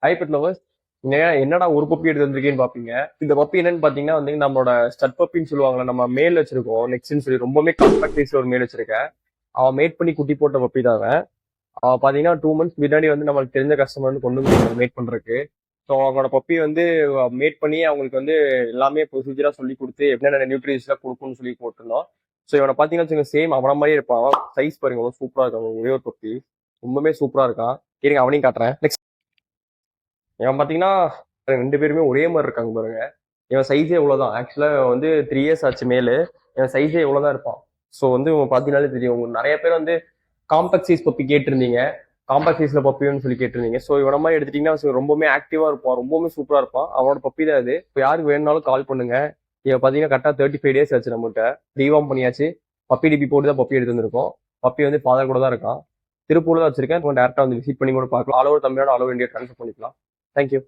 Hi bed lovers. என்னடா ஒரு puppy எடுத்து வந்திருக்கேன்னு பாப்பீங்க. இந்த பப்பி என்னன்னு பாத்தீங்கன்னா வந்து நம்மளோட ஸ்டட் பப்பின்னு சொல்லுவாங்கல்ல, நம்ம மேல் வச்சிருக்கோம் நெக்ஸ்ட்னு சொல்லி ரொம்பவே காம்பாக்ட் சைஸ்ல ஒரு மேல் வச்சிருக்கேன். அவன் மேட் பண்ணி குட்டி போட்ட பப்பி தான் அவன். பாத்தீங்கன்னா 2 months முன்னாடி வந்து நம்மளுக்கு தெரிஞ்ச கஸ்டமர் வந்து கொண்டு வந்து மேட் பண்றதுக்கு. ஸோ அவங்களோட பப்பி வந்து மேட் பண்ணி அவங்களுக்கு வந்து எல்லாமே ப்ரொசீஜரா சொல்லி கொடுத்து என்னென்ன நியூட்ரிஷன்ஸ் எல்லாம் கொடுக்கணும்னு சொல்லி போட்டிருந்தோம். ஸோ இவனை பாத்தீங்கன்னா சேம் அவன மாதிரியே இருப்பான். சைஸ் பாருங்க சூப்பரா இருக்கான். ஒரே ஒரு பப்பி ரொம்பவே சூப்பரா இருக்கான். இருங்க அவனையும் காட்டுறேன். இவன் பாத்தீங்கன்னா 2 பேருமே ஒரே மாதிரி இருக்காங்க பாருங்க. இவன் சைஸே இவ்வளவுதான். ஆக்சுவலா வந்து 3 years ஆச்சு மேலு. இவன் சைஸே இவ்வளவுதான் இருப்பான். ஸோ வந்து இவன் பாத்தீங்கன்னாலே தெரியும். உங்களுக்கு நிறைய பேர் வந்து காம்பாக்ட் சைஸ் பப்பி கேட்டிருந்தீங்க. காம்பாக்ட் சைஸ்ல பப்பின்னு சொல்லி கேட்டிருந்தீங்க. ஸோ இவன மாதிரி எடுத்துட்டீங்கன்னா ரொம்பவுமே ஆக்டிவா இருப்பான். ரொம்பவுமே சூப்பரா இருப்பான். அவனோட பப்பி தான் இது. இப்போ யாருக்கு வேணும்னாலும் கால் பண்ணுங்க. இவன் பாத்தீங்கன்னா கரெக்டா 35 days ஆச்சு நம்மகிட்ட. ரீவார்ம் பண்ணியாச்சு. பப்பி டிபி போட்டு தான் பப்பி எடுத்து வந்திருக்கோம். பப்பி வந்து ஃபாதர் கூட தான் இருக்கான். திருப்பூர்ல தான் வச்சிருக்கேன். டேரக்டா வந்து விசிட் பண்ணி கூட பார்க்கலாம். All over Tamil Nadu, all over India transfer பண்ணிக்கலாம். தேங்க்யூ.